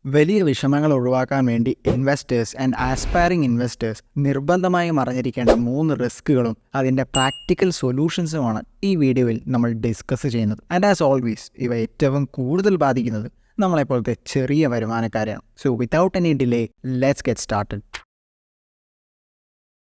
വലിയ വിഷമങ്ങൾ ഒഴിവാക്കാൻ വേണ്ടി ഇൻവെസ്റ്റേഴ്സ് ആൻഡ് ആസ്പയറിംഗ് ഇൻവെസ്റ്റേഴ്സ് നിർബന്ധമായും അറിഞ്ഞിരിക്കേണ്ട 3 റിസ്കുകളും അതിൻ്റെ പ്രാക്ടിക്കൽ സൊല്യൂഷൻസുമാണ് ഈ വീഡിയോയിൽ നമ്മൾ ഡിസ്കസ് ചെയ്യുന്നത്. ആൻഡ് ആസ് ഓൾവേസ് ഇവ ഏറ്റവും കൂടുതൽ ബാധിക്കുന്നത് നമ്മളെപ്പോലത്തെ ചെറിയ വരുമാനക്കാരെയാണ്. So without any delay let's get started.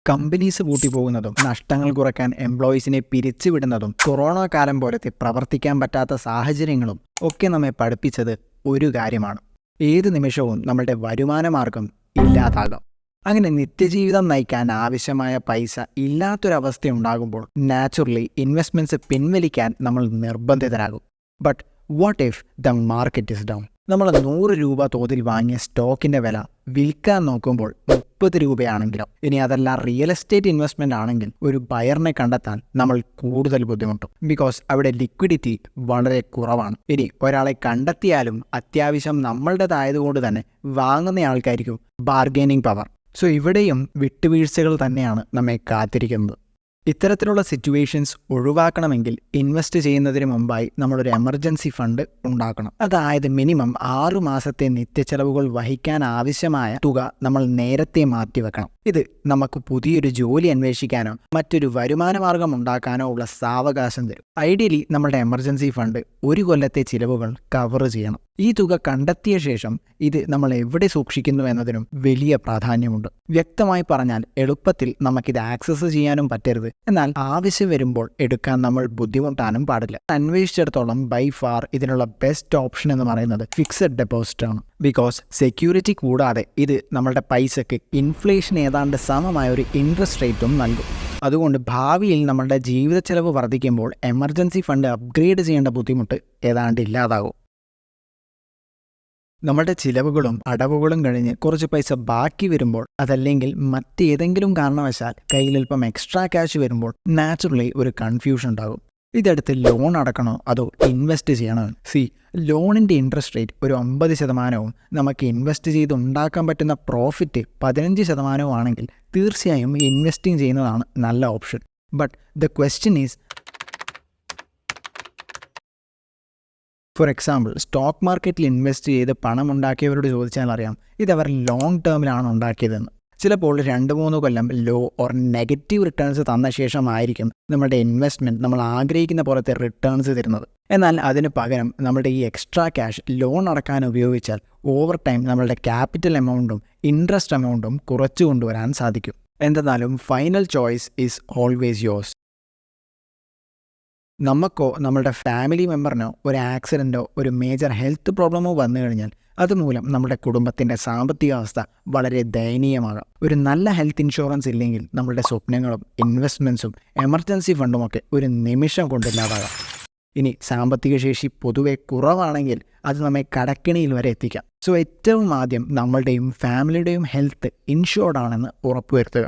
Companies പൂട്ടിപ്പോകുന്നതും നഷ്ടങ്ങൾ കുറയ്ക്കാൻ എംപ്ലോയീസിനെ പിരിച്ചുവിടുന്നതും കൊറോണ കാലം പോലത്തെ പ്രവർത്തിക്കാൻ പറ്റാത്ത സാഹചര്യങ്ങളും ഒക്കെ നമ്മെ പഠിപ്പിച്ചത് ഒരു കാര്യമാണ്: ഏത് നിമിഷവും നമ്മളുടെ വരുമാനമാർഗം ഇല്ലാതാകാം. അങ്ങനെ നിത്യജീവിതം നയിക്കാൻ ആവശ്യമായ പൈസ ഇല്ലാത്തൊരവസ്ഥ ഉണ്ടാകുമ്പോൾ നാച്ചുറലി ഇൻവെസ്റ്റ്മെൻറ്റ്സ് പിൻവലിക്കാൻ നമ്മൾ നിർബന്ധിതരാകും. But what if the market is down? നമ്മൾ 100 രൂപ തോതിൽ വാങ്ങിയ സ്റ്റോക്കിൻ്റെ വില വിൽക്കാൻ നോക്കുമ്പോൾ 30 രൂപയാണെങ്കിലോ, ഇനി അതല്ല റിയൽ എസ്റ്റേറ്റ് ഇൻവെസ്റ്റ്മെൻ്റ് ആണെങ്കിൽ ഒരു ബയറിനെ കണ്ടെത്താൻ നമ്മൾ കൂടുതൽ ബുദ്ധിമുട്ടും. ബിക്കോസ് അവിടെ ലിക്വിഡിറ്റി വളരെ കുറവാണ്. ഇനി ഒരാളെ കണ്ടെത്തിയാലും അത്യാവശ്യം നമ്മളുടേതായതുകൊണ്ട് തന്നെ വാങ്ങുന്ന ആൾക്കായിരിക്കും ബാർഗെയിനിങ് പവർ. സോ ഇവിടെയും വിട്ടുവീഴ്ചകൾ തന്നെയാണ് നമ്മെ കാത്തിരിക്കുന്നത്. ഇത്തരത്തിലുള്ള സിറ്റുവേഷൻസ് ഒഴിവാക്കണമെങ്കിൽ ഇൻവെസ്റ്റ് ചെയ്യുന്നതിന് മുമ്പായി നമ്മളൊരു എമർജൻസി ഫണ്ട് ഉണ്ടാക്കണം. അതായത് മിനിമം 6 മാസത്തെ നിത്യച്ചെലവുകൾ വഹിക്കാൻ ആവശ്യമായ തുക നമ്മൾ നേരത്തെ മാറ്റിവെക്കണം. ഇത് നമുക്ക് പുതിയൊരു ജോലി അന്വേഷിക്കാനോ മറ്റൊരു വരുമാനമാർഗം ഉണ്ടാക്കാനോ ഉള്ള സാവകാശം തരും. ഐഡിയലി നമ്മുടെ എമർജൻസി ഫണ്ട് 1 കൊല്ലത്തെ ചിലവുകൾ കവർ ചെയ്യണം. ഈ തുക കണ്ടെത്തിയ ശേഷം ഇത് നമ്മൾ എവിടെ സൂക്ഷിക്കുന്നു എന്നതിനും വലിയ പ്രാധാന്യമുണ്ട്. വ്യക്തമായി പറഞ്ഞാൽ എളുപ്പത്തിൽ നമുക്കിത് ആക്സസ് ചെയ്യാനും പറ്റരുത്, എന്നാൽ ആവശ്യം വരുമ്പോൾ എടുക്കാൻ നമ്മൾ ബുദ്ധിമുട്ടാനും പാടില്ല. അന്വേഷിച്ചിടത്തോളം ബൈ ഫാർ ഇതിനുള്ള ബെസ്റ്റ് ഓപ്ഷൻ എന്ന് പറയുന്നത് ഫിക്സഡ് ഡെപ്പോസിറ്റ് ആണ്. ബിക്കോസ് സെക്യൂരിറ്റി കൂടാതെ ഇത് നമ്മളുടെ പൈസയ്ക്ക് ഇൻഫ്ലേഷൻ ഏതാണ്ട് സമമായ ഒരു ഇൻട്രസ്റ്റ് റേറ്റും നൽകും. അതുകൊണ്ട് ഭാവിയിൽ നമ്മളുടെ ജീവിത ചെലവ് വർദ്ധിക്കുമ്പോൾ എമർജൻസി ഫണ്ട് അപ്ഗ്രേഡ് ചെയ്യേണ്ട ബുദ്ധിമുട്ട് ഏതാണ്ട് ഇല്ലാതാകും. നമ്മുടെ ചിലവുകളും അടവുകളും കഴിഞ്ഞ് കുറച്ച് പൈസ ബാക്കി വരുമ്പോൾ, അതല്ലെങ്കിൽ മറ്റേതെങ്കിലും കാരണവശാൽ കയ്യിലൽപ്പം എക്സ്ട്രാ ക്യാഷ് വരുമ്പോൾ നാച്ചുറലി ഒരു കൺഫ്യൂഷൻ ഉണ്ടാകും. ഇതെടുത്ത് ലോൺ അടക്കണോ അതോ ഇൻവെസ്റ്റ് ചെയ്യണോ? ലോണിൻ്റെ ഇൻട്രസ്റ്റ് റേറ്റ് ഒരു 50% നമുക്ക് ഇൻവെസ്റ്റ് ചെയ്ത് ഉണ്ടാക്കാൻ പറ്റുന്ന പ്രോഫിറ്റ് 15% ആണെങ്കിൽ തീർച്ചയായും ഇൻവെസ്റ്റിംഗ് ചെയ്യുന്നതാണ് നല്ല option. But the question is, for example stock മാർക്കറ്റിൽ ഇൻവെസ്റ്റ് ചെയ്ത് പണം ഉണ്ടാക്കിയവരോട് ചോദിച്ചാൽ അറിയാം ഇതവർ ലോങ് ടേമിലാണ് ഉണ്ടാക്കിയതെന്ന്. ചിലപ്പോൾ 2-3 കൊല്ലം ലോ ഓർ നെഗറ്റീവ് റിട്ടേൺസ് തന്ന ശേഷമായിരിക്കും നമ്മുടെ ഇൻവെസ്റ്റ്മെൻറ്റ് നമ്മൾ ആഗ്രഹിക്കുന്ന പോലത്തെ റിട്ടേൺസ് തരുന്നത്. എന്നാൽ അതിന് പകരം നമ്മുടെ ഈ എക്സ്ട്രാ ക്യാഷ് ലോൺ അടക്കാൻ ഉപയോഗിച്ചാൽ ഓവർ ടൈം നമ്മളുടെ ക്യാപിറ്റൽ എമൗണ്ടും ഇൻട്രസ്റ്റ് എമൗണ്ടും കുറച്ചു കൊണ്ടുവരാൻ സാധിക്കും. എന്തെന്നാലും final choice is always yours. നമുക്കോ നമ്മളുടെ ഫാമിലി മെമ്പറിനോ ഒരു ആക്സിഡൻറ്റോ ഒരു മേജർ ഹെൽത്ത് പ്രോബ്ലമോ വന്നു കഴിഞ്ഞാൽ അതുമൂലം നമ്മുടെ കുടുംബത്തിൻ്റെ സാമ്പത്തിക അവസ്ഥ വളരെ ദയനീയമാകാം. ഒരു നല്ല ഹെൽത്ത് ഇൻഷുറൻസ് ഇല്ലെങ്കിൽ നമ്മളുടെ സ്വപ്നങ്ങളും ഇൻവെസ്റ്റ്മെൻറ്റ്സും എമർജൻസി ഫണ്ടുമൊക്കെ ഒരു നിമിഷം കൊണ്ടില്ലാതാകാം. ഇനി സാമ്പത്തിക ശേഷി പൊതുവെ കുറവാണെങ്കിൽ അത് നമ്മെ കടക്കിണിയിൽ വരെ എത്തിക്കാം. സോ ഏറ്റവും ആദ്യം നമ്മളുടെയും ഫാമിലിയുടെയും ഹെൽത്ത് ഇൻഷുർഡ് ആണെന്ന് ഉറപ്പുവരുത്തുക.